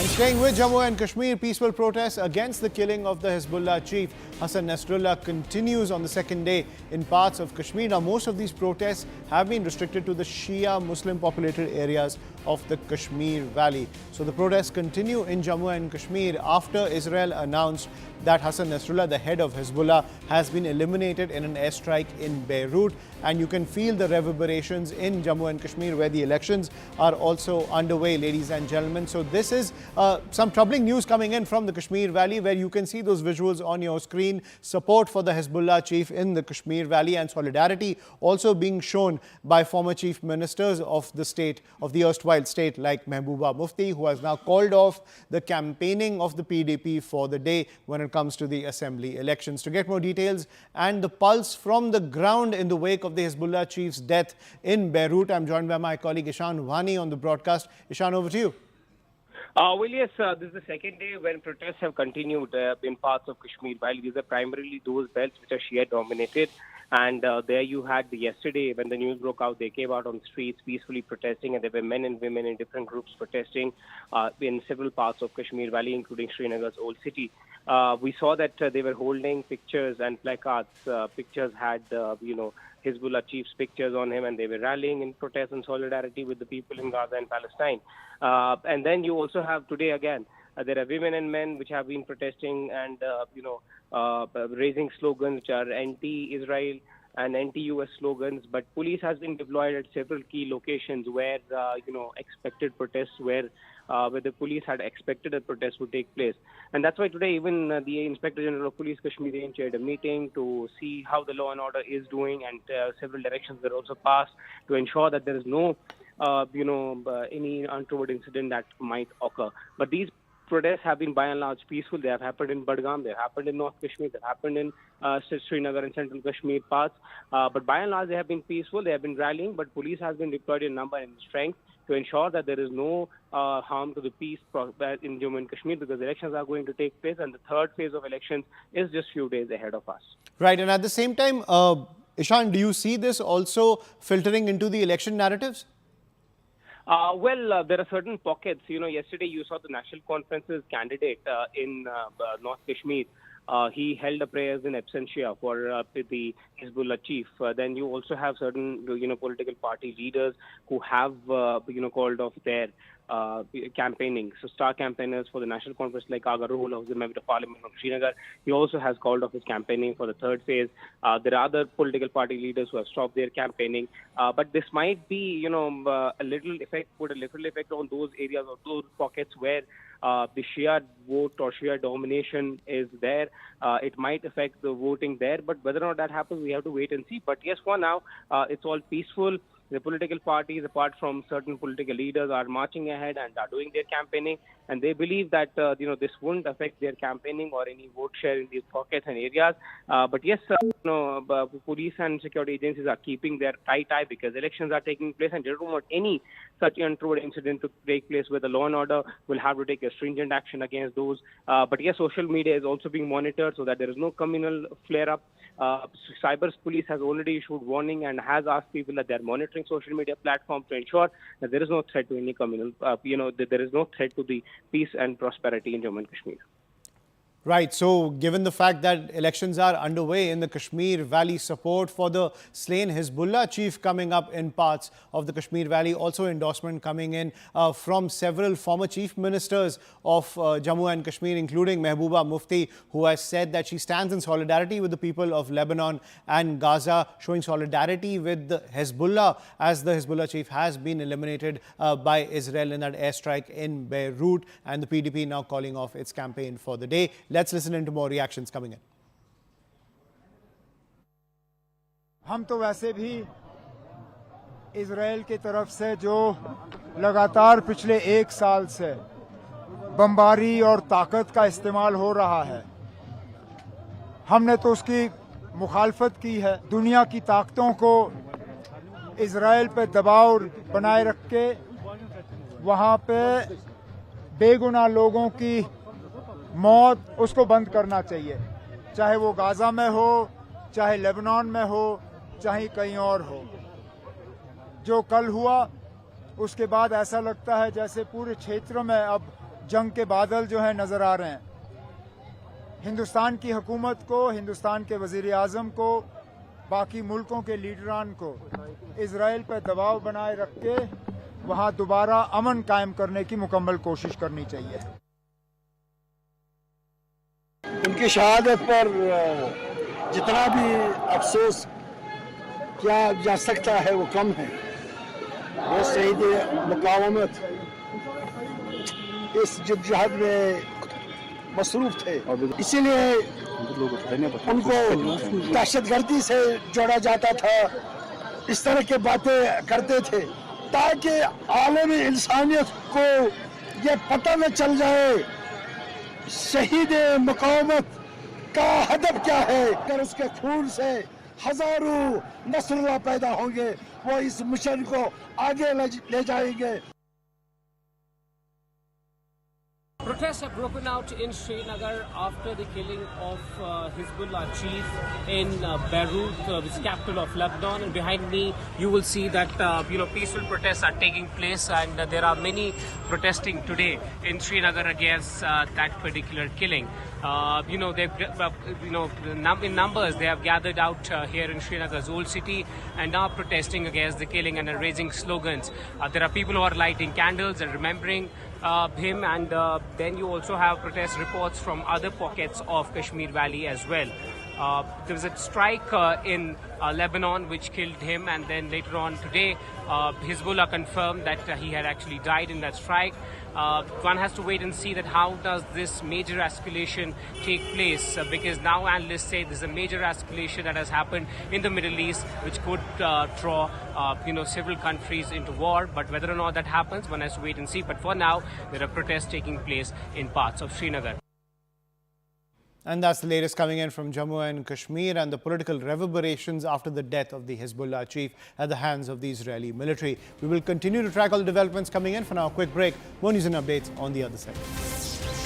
And staying with Jammu and Kashmir, peaceful protests against the killing of the Hezbollah chief Hassan Nasrallah continues on the second day in parts of Kashmir. Now, most of these protests have been restricted to the Shia Muslim populated areas of the Kashmir Valley. So the protests continue in Jammu and Kashmir after Israel announced that Hassan Nasrallah, the head of Hezbollah, has been eliminated in an airstrike in Beirut. And you can feel the reverberations in Jammu and Kashmir where the elections are also underway, ladies and gentlemen. So this is some troubling news coming in from the Kashmir Valley, where you can see those visuals on your screen. Support for the Hezbollah chief in the Kashmir Valley and solidarity also being shown by former chief ministers of the state, of the erstwhile state, like Mehbooba Mufti, who has now called off the campaigning of the PDP for the day when it comes to the assembly elections. To get more details and the pulse from the ground in the wake of the Hezbollah chief's death in Beirut, I'm joined by my colleague Ishan Wani on the broadcast. Ishan, over to you. Well, yes, this is the second day when protests have continued in parts of Kashmir. While these are primarily those belts which are Shia dominated. And there you had yesterday, when the news broke out, they came out on the streets peacefully protesting, and there were men and women in different groups protesting in several parts of Kashmir Valley, including Srinagar's old city. We saw that they were holding pictures and placards. Pictures had, Hezbollah chief's pictures on him, and they were rallying in protest and solidarity with the people in Gaza and Palestine. And then you also have today again, there are women and men which have been protesting and, raising slogans which are anti-Israel and anti-US slogans. But police has been deployed at several key locations where, expected protests where the police had expected a protest would take place. And that's why today even the Inspector General of Police Kashmir chaired a meeting to see how the law and order is doing, and several directions were also passed to ensure that there is no, any untoward incident that might occur. But these protests have been by and large peaceful. They have happened in Budgam, they have happened in North Kashmir, they have happened in Srinagar and Central Kashmir parts. But by and large, they have been peaceful. They have been rallying, but police has been deployed in number and strength to ensure that there is no harm to the peace in Jammu and Kashmir, because elections are going to take place, and the third phase of elections is just few days ahead of us. Right, and at the same time, Ishan, do you see this also filtering into the election narratives? There are certain pockets. Yesterday you saw the National Conference's candidate in North Kashmir. He held a prayers in absentia for the Hezbollah chief. Then you also have certain, political party leaders who have, called off their campaigning. So star campaigners for the National Conference like Agarwal, who's the member of Parliament from Srinagar, he also has called off his campaigning for the third phase. There are other political party leaders who have stopped their campaigning. But this might be, a little effect on those areas or those pockets where the Shia vote or Shia domination is there. It might affect the voting there, but whether or not that happens, we have to wait and see. But yes, for now, it's all peaceful. The political parties, apart from certain political leaders, are marching ahead and are doing their campaigning, and they believe that this won't affect their campaigning or any vote share in these pockets and areas. But yes, police and security agencies are keeping their tight eye, because elections are taking place, and they don't want any such untoward incident to take place where the law and order will have to take a stringent action against those. But yes, social media is also being monitored so that there is no communal flare-up. Cyber police has already issued warning and has asked people that they are monitoring social media platforms to ensure that there is no threat to any communal, that there is no threat to the peace and prosperity in Jammu and Kashmir. Right. So given the fact that elections are underway in the Kashmir Valley, support for the slain Hezbollah chief coming up in parts of the Kashmir Valley, also endorsement coming in from several former chief ministers of Jammu and Kashmir, including Mehbooba Mufti, who has said that she stands in solidarity with the people of Lebanon and Gaza, showing solidarity with the Hezbollah as the Hezbollah chief has been eliminated by Israel in that airstrike in Beirut, and the PDP now calling off its campaign for the day. Let's listen into more reactions coming in. हम तो वैसे भी Israel की तरफ से जो लगातार पिछले 1 साल से बमबारी और ताकत का इस्तेमाल हो रहा है, हमने तो उसकी मुखालफत की है। दुनिया की ताकतों को इजराइल पे दबाव बनाए रख के वहाँ पे बेगुनाह लोगों की मौत, उसको बंद करना चाहिए, चाहे वो गाजा में हो, चाहे लेबनान में हो, चाहे कहीं और हो। जो कल हुआ उसके बाद ऐसा लगता है जैसे पूरे क्षेत्र में अब जंग के बादल जो हैं नज़र आ रहे हैं। हिंदुस्तान की हुकूमत को, हिंदुस्तान के वज़ीर आज़म को, बाकी मुल्कों के लीडरान को इजराइल पर दबाव बनाए रख के वहाँ दोबारा अमन कायम करने की मुकम्मल कोशिश करनी चाहिए। उनकी शहादत पर जितना भी अफसोस किया जा सकता है वो कम है। वो शहीद मुकावमत इस जद्दोजहद में मसरूफ थे, इसीलिए उनको दहशतगर्दी से जोड़ा जाता था। इस तरह की बातें करते थे ताकि आलमी इंसानियत को ये पता न चल जाए शहीद मुकावमत का हदफ क्या है। अगर उसके खून से हजारों नसरुल्लाह पैदा होंगे, वो इस मिशन को आगे ले जाएंगे। Protests have broken out in Srinagar after the killing of Hezbollah chief in Beirut, which is capital of Lebanon. And behind me, you will see that peaceful protests are taking place, and there are many protesting today in Srinagar against that particular killing. In numbers, they have gathered out here in Srinagar's old city and are protesting against the killing and are raising slogans. There are people who are lighting candles and remembering him, and then you also have protest reports from other pockets of Kashmir Valley as well. There was a strike in Lebanon which killed him, and then later on today Hezbollah confirmed that he had actually died in that strike. One has to wait and see that how does this major escalation take place, because now analysts say there's a major escalation that has happened in the Middle East which could draw several countries into war. But whether or not that happens, one has to wait and see. But for now, there are protests taking place in parts of Srinagar. And that's the latest coming in from Jammu and Kashmir and the political reverberations after the death of the Hezbollah chief at the hands of the Israeli military. We will continue to track all the developments coming in. For now, a quick break. More news and updates on the other side.